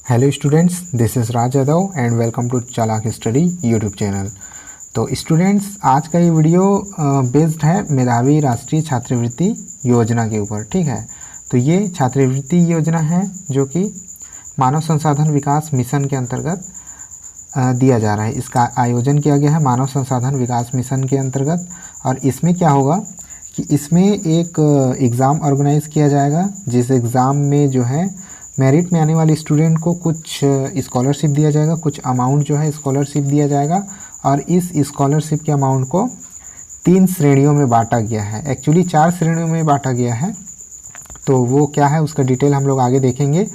Hello students, this is Raj Yadav and welcome to Chalak study YouTube channel. तो students, आज का ये वीडियो बेस्ड है मेधावी राष्ट्रीय छात्रवृत्ति योजना के ऊपर। ठीक है, तो ये छात्रवृत्ति योजना है जो कि मानव संसाधन विकास मिशन के अंतर्गत दिया जा रहा है। इसका आयोजन किया गया है मानव संसाधन विकास मिशन के अंतर्गत। और इसमें क्या होगा कि इसमें एक एग्ज़ाम ऑर्गेनाइज किया जाएगा, जिस एग्ज़ाम में जो है मेरिट में आने वाले स्टूडेंट को कुछ स्कॉलरशिप दिया जाएगा, कुछ अमाउंट जो है स्कॉलरशिप दिया जाएगा। और इस स्कॉलरशिप के अमाउंट को 3 श्रेणियों में बांटा गया है। एक्चुअली 4 श्रेणियों में बांटा गया है, तो वो क्या है उसका डिटेल हम लोग आगे देखेंगे।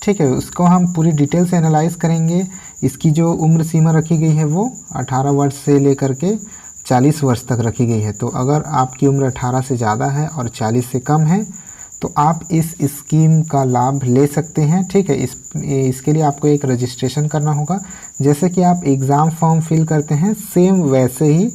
ठीक है, उसको हम पूरी डिटेल से एनालाइज करेंगे। इसकी जो उम्र सीमा रखी गई है वो 18 वर्ष से लेकर के 40 वर्ष तक रखी गई है। तो अगर आपकी उम्र 18 से ज़्यादा है और 40 से कम है तो आप इस स्कीम का लाभ ले सकते हैं। ठीक है, इसके लिए आपको एक रजिस्ट्रेशन करना होगा। जैसे कि आप एग्ज़ाम फॉर्म फिल करते हैं, सेम वैसे ही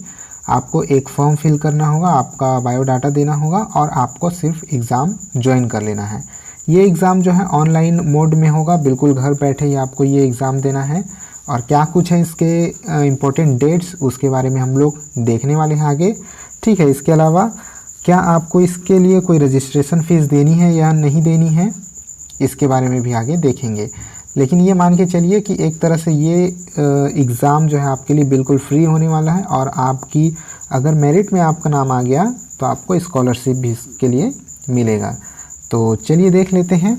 आपको एक फॉर्म फिल करना होगा, आपका बायोडाटा देना होगा और आपको सिर्फ एग्ज़ाम ज्वाइन कर लेना है। ये एग्ज़ाम जो है ऑनलाइन मोड में होगा, बिल्कुल घर बैठे ही आपको ये एग्ज़ाम देना है। और क्या कुछ है इसके इम्पोर्टेंट डेट्स, उसके बारे में हम लोग देखने वाले हैं आगे। ठीक है, इसके अलावा क्या आपको इसके लिए कोई रजिस्ट्रेशन फ़ीस देनी है या नहीं देनी है, इसके बारे में भी आगे देखेंगे। लेकिन ये मान के चलिए कि एक तरह से ये एग्ज़ाम जो है आपके लिए बिल्कुल फ्री होने वाला है। और आपकी अगर मेरिट में आपका नाम आ गया तो आपको स्कॉलरशिप भी इसके लिए मिलेगा। तो चलिए देख लेते हैं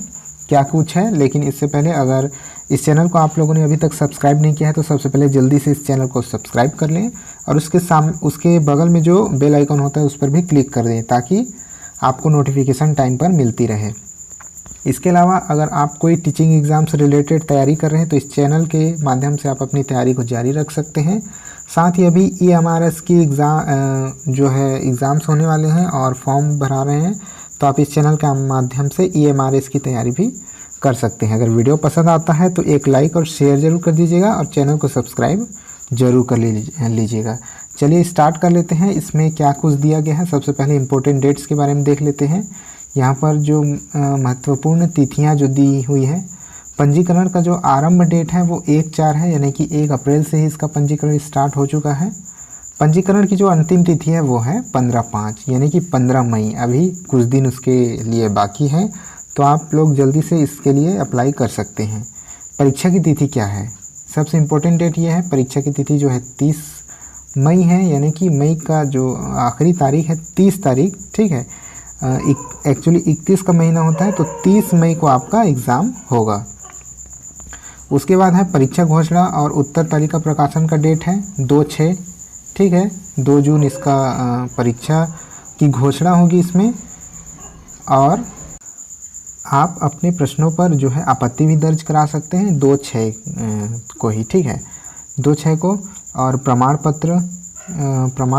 क्या कुछ है। लेकिन इससे पहले अगर इस चैनल को आप लोगों ने अभी तक सब्सक्राइब नहीं किया है तो सबसे पहले जल्दी से इस चैनल को सब्सक्राइब कर लें और उसके बगल में जो बेल आइकन होता है उस पर भी क्लिक कर दें, ताकि आपको नोटिफिकेशन टाइम पर मिलती रहे। इसके अलावा अगर आप कोई टीचिंग एग्ज़ाम से रिलेटेड तैयारी कर रहे हैं तो इस चैनल के माध्यम से आप अपनी तैयारी को जारी रख सकते हैं। साथ ही अभी EMRS की जो है एग्ज़ाम्स होने वाले हैं और फॉर्म भरा रहे हैं, तो आप इस चैनल के माध्यम से EMRS की तैयारी भी कर सकते हैं। अगर वीडियो पसंद आता है तो एक लाइक और शेयर ज़रूर कर दीजिएगा और चैनल को सब्सक्राइब ज़रूर कर लीजिएगा। चलिए स्टार्ट कर लेते हैं। इसमें क्या कुछ दिया गया है, सबसे पहले इम्पोर्टेंट डेट्स के बारे में देख लेते हैं। यहाँ पर जो महत्वपूर्ण तिथियाँ जो दी हुई है, पंजीकरण का जो आरंभ डेट है वो 1/4 है, यानी कि 1 अप्रैल से ही इसका पंजीकरण स्टार्ट हो चुका है। पंजीकरण की जो अंतिम तिथि है वो है 15/5, यानी कि 15 मई। अभी कुछ दिन उसके लिए बाकी है, तो आप लोग जल्दी से इसके लिए अप्लाई कर सकते हैं। परीक्षा की तिथि क्या है, सबसे इम्पोर्टेंट डेट ये है। परीक्षा की तिथि जो है 30 मई है, यानी कि मई का जो आखिरी तारीख है 30 तारीख। ठीक है, एक्चुअली 31 का महीना होता है, तो 30 मई को आपका एग्ज़ाम होगा। उसके बाद है परीक्षा घोषणा और उत्तर तालिका प्रकाशन का डेट है 2/6। ठीक है, 2 जून इसका परीक्षा की घोषणा होगी इसमें। और आप अपने प्रश्नों पर जो है आपत्ति भी दर्ज करा सकते हैं 2/6 को ही। ठीक है, 2/6 को। और प्रमाण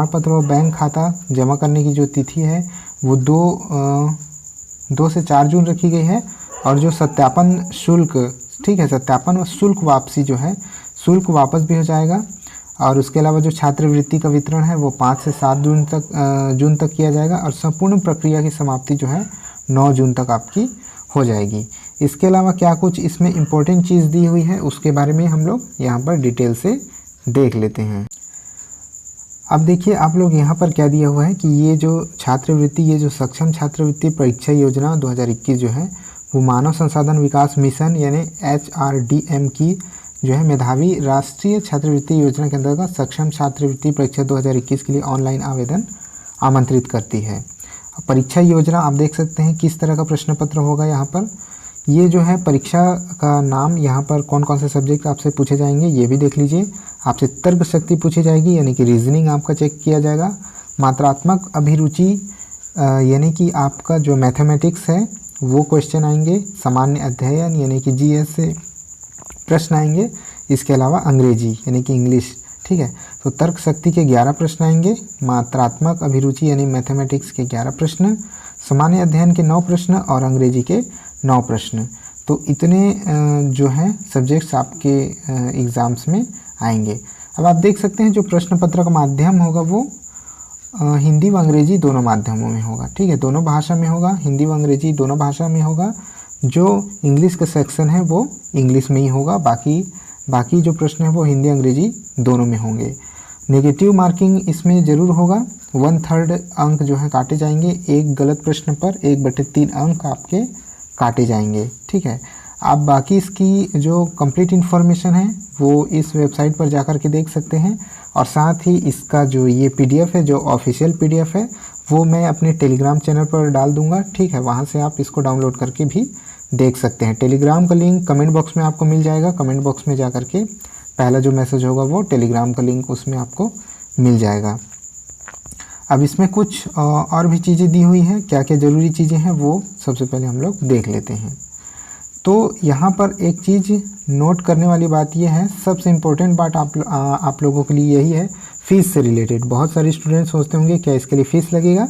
पत्र और बैंक खाता जमा करने की जो तिथि है वो 2 से 4 जून रखी गई है। और जो सत्यापन शुल्क, ठीक है, सत्यापन और शुल्क वापसी जो है, शुल्क वापस भी हो जाएगा। और उसके अलावा जो छात्रवृत्ति का वितरण है वो 5 से 7 जून तक किया जाएगा। और संपूर्ण प्रक्रिया की समाप्ति जो है 9 जून तक आपकी हो जाएगी। इसके अलावा क्या कुछ इसमें इम्पोर्टेंट चीज़ दी हुई है उसके बारे में हम लोग यहाँ पर डिटेल से देख लेते हैं। अब देखिए आप लोग यहाँ पर क्या दिया हुआ है कि ये जो छात्रवृत्ति, ये जो सक्षम छात्रवृत्ति परीक्षा योजना 2021 जो है वो मानव संसाधन विकास मिशन यानी HRDM की जो है मेधावी राष्ट्रीय छात्रवृत्ति योजना के अंतर्गत सक्षम छात्रवृत्ति परीक्षा 2021 के लिए ऑनलाइन आवेदन आमंत्रित करती है। परीक्षा योजना आप देख सकते हैं किस तरह का प्रश्न पत्र होगा। यहाँ पर ये जो है परीक्षा का नाम, यहाँ पर कौन कौन से सब्जेक्ट आपसे पूछे जाएंगे ये भी देख लीजिए। आपसे तर्क शक्ति पूछी जाएगी, यानी कि रीजनिंग आपका चेक किया जाएगा। मात्रात्मक अभिरुचि यानी कि आपका जो मैथमेटिक्स है वो क्वेश्चन आएंगे। सामान्य अध्ययन यानी कि GS से प्रश्न आएंगे। इसके अलावा अंग्रेजी यानी कि इंग्लिश। ठीक है, तो तर्क शक्ति के 11 प्रश्न आएंगे। मात्रात्मक अभिरुचि यानी मैथमेटिक्स के 11 प्रश्न, सामान्य अध्ययन के 9 प्रश्न और अंग्रेजी के 9 प्रश्न। तो इतने जो हैं सब्जेक्ट्स आपके एग्ज़ाम्स में आएंगे। अब आप देख सकते हैं जो प्रश्न पत्र का माध्यम होगा वो हिंदी व अंग्रेजी दोनों माध्यमों में होगा। ठीक है, दोनों भाषा में होगा, हिंदी व अंग्रेजी दोनों भाषा में होगा। जो इंग्लिश का सेक्शन है वो इंग्लिश में ही होगा, बाकी जो प्रश्न है वो हिंदी अंग्रेजी दोनों में होंगे। नेगेटिव मार्किंग इसमें ज़रूर होगा, 1/3 अंक जो है काटे जाएंगे, एक गलत प्रश्न पर 1/3 अंक आपके काटे जाएंगे, ठीक है। आप बाकी इसकी जो कंप्लीट इन्फॉर्मेशन है वो इस वेबसाइट पर जाकर के देख सकते हैं, और साथ ही इसका जो ये PDF है, जो ऑफिशियल PDF है, वो मैं अपने टेलीग्राम चैनल पर डाल दूंगा, ठीक है। वहाँ से आप इसको डाउनलोड करके भी देख सकते हैं। टेलीग्राम का लिंक कमेंट बॉक्स में आपको मिल जाएगा, कमेंट बॉक्स में जा कर के पहला जो मैसेज होगा वो टेलीग्राम का लिंक उसमें आपको मिल जाएगा। अब इसमें कुछ और भी चीज़ें दी हुई हैं, क्या क्या ज़रूरी चीज़ें हैं वो सबसे पहले हम लोग देख लेते हैं। तो यहाँ पर एक चीज़ नोट करने वाली बात यह है, सबसे इम्पोर्टेंट बात आप लोगों के लिए यही है, फ़ीस से रिलेटेड। बहुत सारे स्टूडेंट सोचते होंगे क्या इसके लिए फ़ीस लगेगा,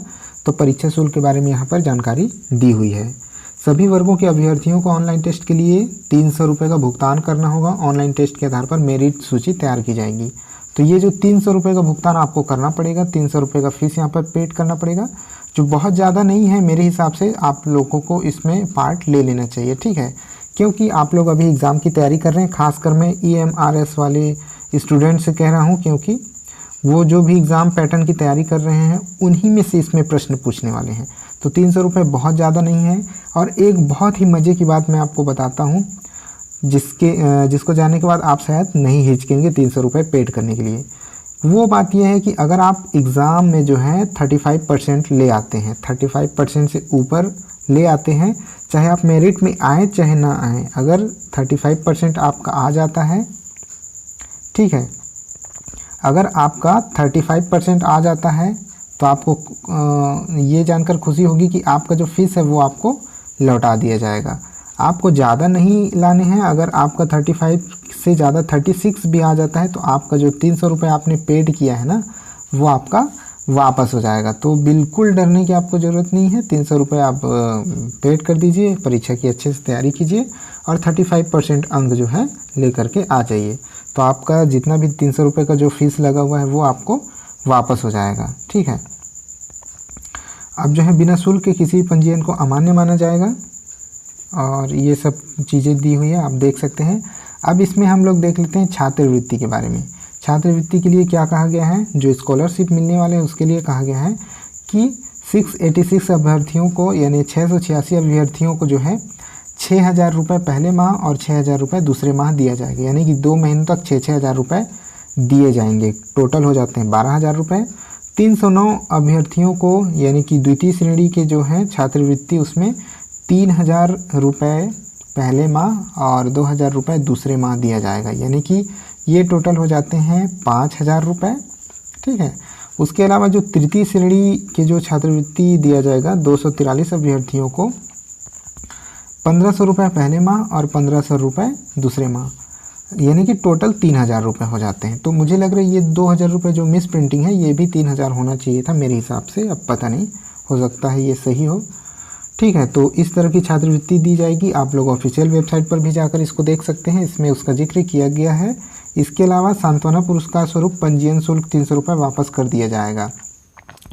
तो परीक्षा शुल्क के बारे में यहाँ पर जानकारी दी हुई है। सभी वर्गों के अभ्यर्थियों को ऑनलाइन टेस्ट के लिए 300 रुपये का भुगतान करना होगा। ऑनलाइन टेस्ट के आधार पर मेरिट सूची तैयार की जाएगी। तो ये जो 300 रुपये का भुगतान आपको करना पड़ेगा, 300 रुपये का फ़ीस यहाँ पर पेड करना पड़ेगा, जो बहुत ज़्यादा नहीं है मेरे हिसाब से। आप लोगों को इसमें पार्ट ले लेना चाहिए, ठीक है, क्योंकि आप लोग अभी एग्ज़ाम की तैयारी कर रहे हैं। खासकर मैं EMRS वाले स्टूडेंट से कह रहा हूँ, क्योंकि वो जो भी एग्ज़ाम पैटर्न की तैयारी कर रहे हैं उन्हीं में से इसमें प्रश्न पूछने वाले हैं। तो 300 रुपये बहुत ज़्यादा नहीं है। और एक बहुत ही मज़े की बात मैं आपको बताता हूँ, जिसको जानने के बाद आप शायद नहीं हिचकेंगे 300 रुपये पेड करने के लिए। वो बात यह है कि अगर आप एग्ज़ाम में जो है 35% ले आते हैं, 35% से ऊपर ले आते हैं, चाहे आप मेरिट में आए चाहे ना आए, अगर 35% आपका आ जाता है, ठीक है, अगर आपका 35% आ जाता है तो आपको ये जानकर खुशी होगी कि आपका जो फ़ीस है वो आपको लौटा दिया जाएगा। आपको ज़्यादा नहीं लाने हैं। अगर आपका 35 से ज़्यादा 36 भी आ जाता है तो आपका जो 300 रुपये आपने पेड किया है ना, वो आपका वापस हो जाएगा। तो बिल्कुल डरने की आपको ज़रूरत नहीं है। 300 रुपये आप पेड कर दीजिए, परीक्षा की अच्छे से तैयारी कीजिए और 35% अंक जो है ले करके आ जाइए। तो आपका जितना भी 300 रुपये का जो फ़ीस लगा हुआ है वो आपको वापस हो जाएगा, ठीक है। अब जो है बिना शुल्क के किसी पंजीयन को अमान्य माना जाएगा, और ये सब चीज़ें दी हुई है, आप देख सकते हैं। अब इसमें हम लोग देख लेते हैं छात्रवृत्ति के बारे में। छात्रवृत्ति के लिए क्या कहा गया है, जो स्कॉलरशिप मिलने वाले हैं उसके लिए कहा गया है कि 686 अभ्यर्थियों को, यानी 686 अभ्यर्थियों को जो है 6,000 रुपये पहले माह और 6,000 रुपये दूसरे माह दिया जाएगा, यानी कि 2 महीनों तक 6,000 रुपये दिए जाएंगे। टोटल हो जाते हैं 12,000 रुपये। 309 अभ्यर्थियों को, यानी कि द्वितीय श्रेणी के जो है छात्रवृत्ति, उसमें 3,000 रुपये पहले माह और 2,000 रुपये दूसरे माह दिया जाएगा, यानी कि ये टोटल हो जाते हैं 5,000 रुपये, ठीक है। उसके अलावा जो तृतीय श्रेणी के जो छात्रवृत्ति दिया जाएगा, 243 अभ्यर्थियों को 1,500 रुपये पहले माह और 1,500 रुपये दूसरे माह, यानी कि टोटल 3,000 रुपये हो जाते हैं। तो मुझे लग रहा है ये 2,000 रुपये जो मिस प्रिंटिंग है ये भी 3,000 होना चाहिए था मेरे हिसाब से। अब पता नहीं, हो सकता है ये सही हो, ठीक है। तो इस तरह की छात्रवृत्ति दी जाएगी। आप लोग ऑफिशियल वेबसाइट पर भी जाकर इसको देख सकते हैं, इसमें उसका जिक्र किया गया है। इसके अलावा सांत्वना पुरस्कार स्वरूप पंजीयन शुल्क 300 रुपये वापस कर दिया जाएगा।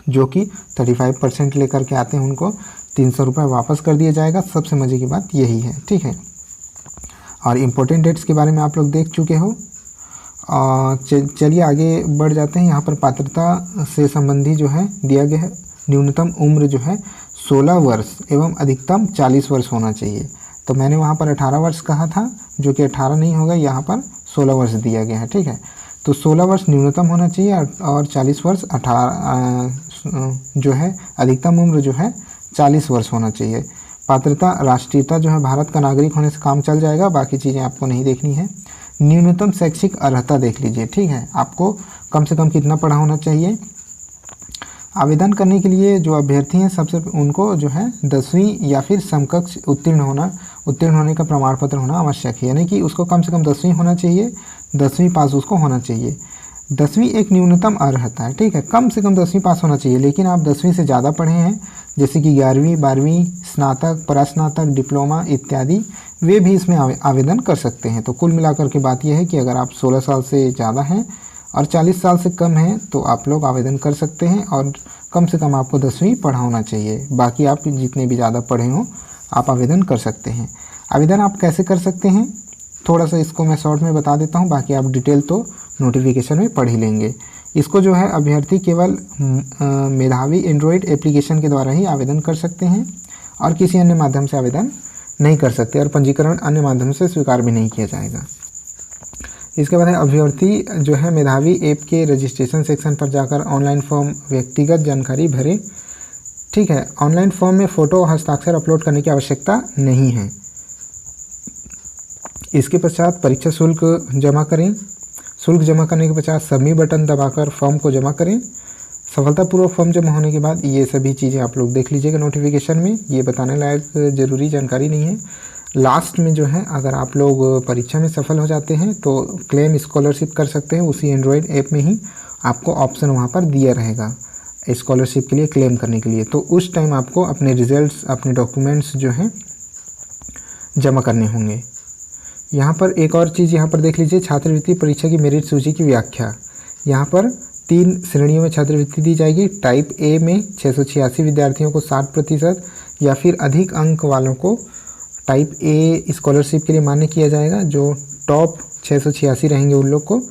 जो कि 35% लेकर के आते हैं उनको 300 रुपये वापस कर दिया जाएगा। सबसे मज़े की बात यही है, ठीक है। और इम्पोर्टेंट डेट्स के बारे में आप लोग देख चुके हो। चलिए आगे बढ़ जाते हैं। यहाँ पर पात्रता से संबंधी जो है दिया गया है, न्यूनतम उम्र जो है 16 वर्ष एवं अधिकतम 40 वर्ष होना चाहिए। तो मैंने वहाँ पर 18 वर्ष कहा था, जो कि 18 नहीं होगा, यहाँ पर 16 वर्ष दिया गया है, ठीक है। तो 16 वर्ष न्यूनतम होना चाहिए और 40 वर्ष 18 जो है अधिकतम उम्र जो है 40 वर्ष होना चाहिए। पात्रता राष्ट्रीयता जो है भारत का नागरिक होने से काम चल जाएगा, बाकी चीज़ें आपको नहीं देखनी है। न्यूनतम शैक्षिक अर्हता देख लीजिए, ठीक है। आपको कम से कम कितना पढ़ा होना चाहिए। आवेदन करने के लिए जो अभ्यर्थी हैं सबसे उनको जो है 10वीं या फिर समकक्ष उत्तीर्ण होने का प्रमाण पत्र होना आवश्यक है, यानी कि उसको कम से कम 10वीं होना चाहिए, 10वीं पास उसको होना चाहिए। 10वीं एक न्यूनतम अर्हता है, ठीक है। कम से कम 10वीं पास होना चाहिए, लेकिन आप 10वीं से ज़्यादा पढ़े हैं, जैसे कि 11वीं 12वीं स्नातक परास्नातक डिप्लोमा इत्यादि, वे भी इसमें आवेदन कर सकते हैं। तो कुल मिलाकर के बात यह है कि अगर आप 16 साल से ज़्यादा हैं और 40 साल से कम हैं तो आप लोग आवेदन कर सकते हैं, और कम से कम आपको 10वीं पढ़ा होना चाहिए। बाकी आप जितने भी ज़्यादा पढ़े हों आप आवेदन कर सकते हैं। आवेदन आप कैसे कर सकते हैं, थोड़ा सा इसको मैं शॉर्ट में बता देता हूँ, बाकी आप डिटेल तो नोटिफिकेशन में पढ़ ही लेंगे। इसको जो है अभ्यर्थी केवल मेधावी एंड्रॉयड एप्लीकेशन के द्वारा ही आवेदन कर सकते हैं और किसी अन्य माध्यम से आवेदन नहीं कर सकते, और पंजीकरण अन्य माध्यम से स्वीकार भी नहीं किया जाएगा। इसके बाद है अभ्यर्थी जो है मेधावी ऐप के रजिस्ट्रेशन सेक्शन पर जाकर ऑनलाइन फॉर्म व्यक्तिगत जानकारी भरें। ठीक है, ऑनलाइन फॉर्म में फ़ोटो और हस्ताक्षर अपलोड करने की आवश्यकता नहीं है। इसके पश्चात परीक्षा शुल्क जमा करें। शुल्क जमा करने के पश्चात सबमिट बटन दबाकर फॉर्म को जमा करें। सफलतापूर्वक फॉर्म जमा होने के बाद ये सभी चीज़ें आप लोग देख लीजिएगा नोटिफिकेशन में, ये बताने लायक ज़रूरी जानकारी नहीं है। लास्ट में जो है अगर आप लोग परीक्षा में सफल हो जाते हैं तो क्लेम स्कॉलरशिप कर सकते हैं, उसी एंड्रॉयड ऐप में ही आपको ऑप्शन वहाँ पर दिया रहेगा स्कॉलरशिप के लिए क्लेम करने के लिए। तो उस टाइम आपको अपने रिजल्ट्स, अपने डॉक्यूमेंट्स जो हैं जमा करने होंगे। यहाँ पर एक और चीज़ यहाँ पर देख लीजिए, छात्रवृत्ति परीक्षा की मेरिट सूची की व्याख्या। यहाँ पर 3 श्रेणियों में छात्रवृत्ति दी जाएगी। टाइप ए में 686 विद्यार्थियों को 60% या फिर अधिक अंक वालों को टाइप ए स्कॉलरशिप के लिए मान्य किया जाएगा। जो टॉप 686 रहेंगे उन लोग को,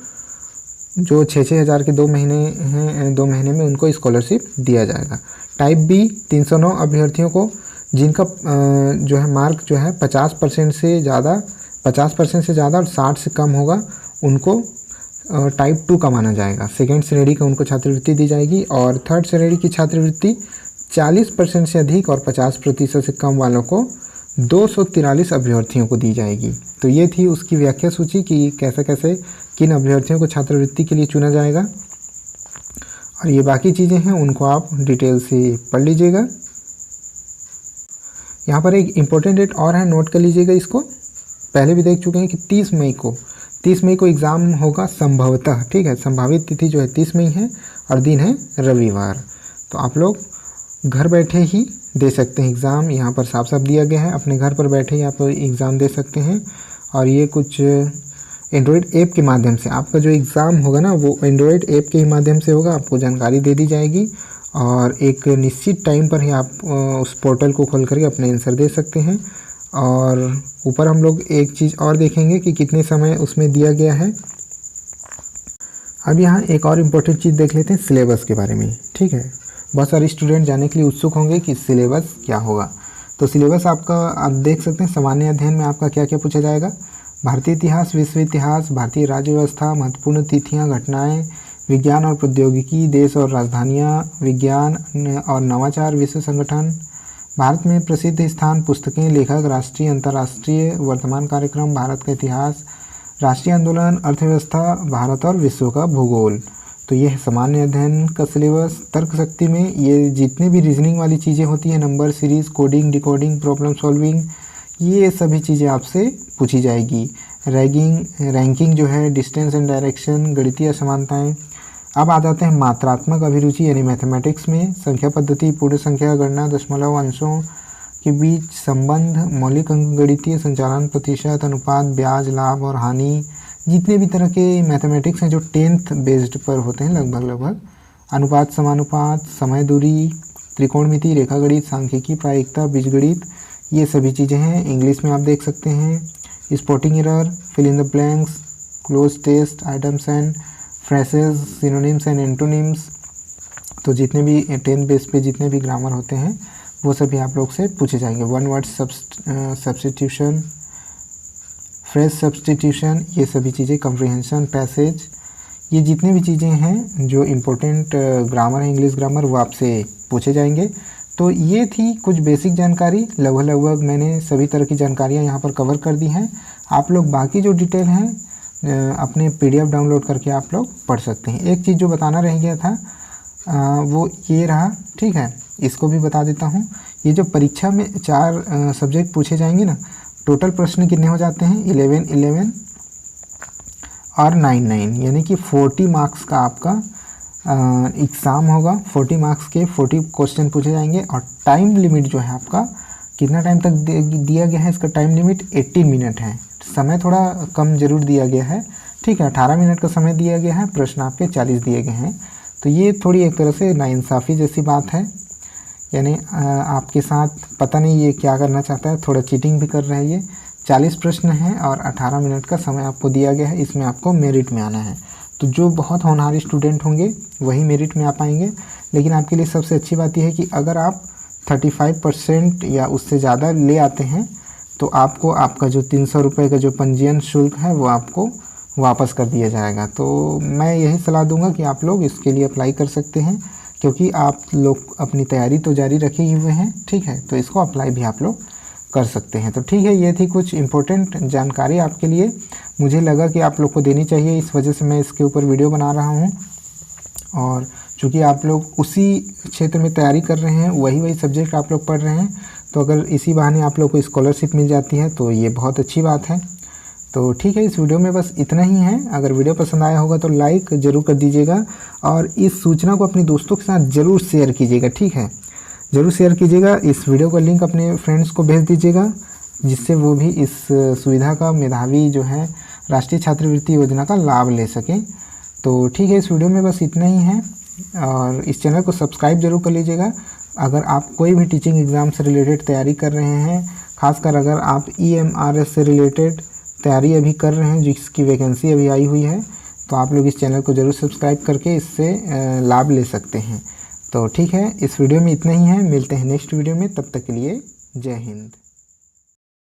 जो 6-6 हज़ार के 2 महीने हैं, 2 महीने में उनको स्कॉलरशिप दिया जाएगा। टाइप बी 309 अभ्यर्थियों को जिनका जो है मार्क जो है 50% से ज़्यादा और 60 से कम होगा, उनको टाइप 2 का माना जाएगा। सेकेंड श्रेणी का उनको छात्रवृत्ति दी जाएगी। और थर्ड श्रेणी की छात्रवृत्ति 40% से अधिक और 50% से कम वालों को 243 अभ्यर्थियों को दी जाएगी। तो ये थी उसकी व्याख्या सूची कि कैसे कैसे किन अभ्यर्थियों को छात्रवृत्ति के लिए चुना जाएगा, और ये बाकी चीज़ें हैं उनको आप डिटेल से पढ़ लीजिएगा। यहाँ पर एक इम्पोर्टेंट डेट और है, नोट कर लीजिएगा इसको, पहले भी देख चुके हैं कि 30 मई को एग्ज़ाम होगा संभवतः। ठीक है, संभावित तिथि जो है 30 मई है और दिन है रविवार। तो आप लोग घर बैठे ही दे सकते हैं एग्ज़ाम, यहाँ पर साफ साफ दिया गया है, अपने घर पर बैठे ही आप एग्ज़ाम दे सकते हैं। और ये कुछ एंड्रॉयड ऐप के माध्यम से आपका जो एग्ज़ाम होगा ना, वो एंड्रॉयड ऐप के ही माध्यम से होगा, आपको जानकारी दे दी जाएगी और एक निश्चित टाइम पर ही आप उस पोर्टल को खोल करके अपने आंसर दे सकते हैं। और ऊपर हम लोग एक चीज़ और देखेंगे कि कितने समय उसमें दिया गया है। अब यहाँ एक और इम्पोर्टेंट चीज़ देख लेते हैं सिलेबस के बारे में। ठीक है, बहुत सारे स्टूडेंट जानने के लिए उत्सुक होंगे कि सिलेबस क्या होगा। तो सिलेबस आपका आप देख सकते हैं, सामान्य अध्ययन में आपका क्या क्या पूछा जाएगा। भारतीय इतिहास, विश्व इतिहास, भारतीय राज्य व्यवस्था, महत्वपूर्ण तिथियाँ, घटनाएं, विज्ञान और प्रौद्योगिकी, देश और राजधानियाँ, विज्ञान और नवाचार, विश्व संगठन, भारत में प्रसिद्ध स्थान, पुस्तकें, लेखक, राष्ट्रीय अंतर्राष्ट्रीय वर्तमान कार्यक्रम, भारत का इतिहास, राष्ट्रीय आंदोलन, अर्थव्यवस्था, भारत और विश्व का भूगोल। तो ये है सामान्य अध्ययन का सिलेबस। तर्क शक्ति में ये जितने भी रीजनिंग वाली चीज़ें होती हैं, number series, coding, decoding, problem solving, ये सभी चीज़ें आपसे पूछी जाएगी। रैंकिंग जो है, डिस्टेंस एंड डायरेक्शन, गणितीय असमानताएं। अब आ जाते हैं मात्रात्मक अभिरुचि यानी मैथमेटिक्स में। संख्या पद्धति, पूर्ण संख्या गणना, दशमलव, अंशों के बीच संबंध, मौलिक अंक गणितीय संचालन, प्रतिशत, अनुपात, ब्याज, लाभ और हानि, जितने भी तरह के मैथमेटिक्स हैं जो 10th बेस्ड पर होते हैं लगभग, अनुपात, समानुपात, समय दूरी, त्रिकोणमिति, रेखागणित, सांख्यिकी, प्रायिकता, बीजगणित, ये सभी चीज़ें हैं। इंग्लिश में आप देख सकते हैं spotting error, fill in the blanks, cloze test, idioms and phrases, synonyms and antonyms. तो जितने भी 10th बेस पे जितने भी ग्रामर होते हैं वो सभी आप लोग से पूछे जाएंगे। One word substitution, phrase substitution, ये सभी चीज़ें, कम्प्रीहेंशन, पैसेज, ये जितने भी चीज़ें हैं जो इम्पोर्टेंट ग्रामर है, इंग्लिश ग्रामर, वो आपसे पूछे जाएंगे। तो ये थी कुछ बेसिक जानकारी, लगभग मैंने सभी तरह की जानकारियाँ यहाँ पर कवर कर दी हैं। आप लोग बाकी जो डिटेल हैं अपने PDF डाउनलोड करके आप लोग पढ़ सकते हैं। एक चीज़ जो बताना रह गया था वो ये रहा। ठीक है, इसको भी बता देता हूँ। ये जो परीक्षा में 4 सब्जेक्ट पूछे जाएंगे ना, टोटल प्रश्न कितने हो जाते हैं, 11 और 9, यानी कि 40 मार्क्स का आपका एग्ज़ाम होगा। 40 मार्क्स के 40 क्वेश्चन पूछे जाएंगे। और टाइम लिमिट जो है आपका, कितना टाइम तक दिया गया है, इसका टाइम लिमिट 18 मिनट है। समय थोड़ा कम ज़रूर दिया गया है। ठीक है, 18 मिनट का समय दिया गया है, प्रश्न आपके 40 दिए गए हैं। तो ये थोड़ी एक तरह से नाइंसाफ़ी जैसी बात है यानी आपके साथ पता नहीं ये क्या करना चाहता है, थोड़ा चीटिंग भी कर रहा है ये। 40 प्रश्न हैं और 18 मिनट का समय आपको दिया गया है, इसमें आपको मेरिट में आना है। तो जो बहुत होनहार स्टूडेंट होंगे वही मेरिट में आ पाएंगे। लेकिन आपके लिए सबसे अच्छी बात यह है कि अगर आप 35% या उससे ज़्यादा ले आते हैं तो आपको आपका जो 300 रुपये का जो पंजीयन शुल्क है वो आपको वापस कर दिया जाएगा। तो मैं यही सलाह दूंगा कि आप लोग इसके लिए अप्लाई कर सकते हैं, क्योंकि आप लोग अपनी तैयारी तो जारी रखे ही हुए हैं, ठीक है। तो इसको अप्लाई भी आप लोग कर सकते हैं। तो ठीक है, ये थी कुछ इम्पोर्टेंट जानकारी आपके लिए, मुझे लगा कि आप लोग को देनी चाहिए, इस वजह से मैं इसके ऊपर वीडियो बना रहा हूँ। और चूँकि आप लोग उसी क्षेत्र में तैयारी कर रहे हैं, वही सब्जेक्ट आप लोग पढ़ रहे हैं, तो अगर इसी बहाने आप लोग को स्कॉलरशिप मिल जाती है तो ये बहुत अच्छी बात है। तो ठीक है, इस वीडियो में बस इतना ही है। अगर वीडियो पसंद आया होगा तो लाइक ज़रूर कर दीजिएगा और इस सूचना को अपने दोस्तों के साथ ज़रूर शेयर कीजिएगा, ठीक है। ज़रूर शेयर कीजिएगा, इस वीडियो का लिंक अपने फ्रेंड्स को भेज दीजिएगा, जिससे वो भी इस सुविधा का, मेधावी जो है राष्ट्रीय छात्रवृत्ति योजना का लाभ ले सकें। तो ठीक है, इस वीडियो में बस इतना ही है और इस चैनल को सब्सक्राइब जरूर कर लीजिएगा। अगर आप कोई भी टीचिंग एग्ज़ाम से रिलेटेड तैयारी कर रहे हैं, खासकर अगर आप EMRS से रिलेटेड तैयारी अभी कर रहे हैं, जिसकी वैकेंसी अभी आई हुई है, तो आप लोग इस चैनल को ज़रूर सब्सक्राइब करके इससे लाभ ले सकते हैं। तो ठीक है, इस वीडियो में इतना ही है, मिलते हैं नेक्स्ट वीडियो में, तब तक के लिए जय हिंद।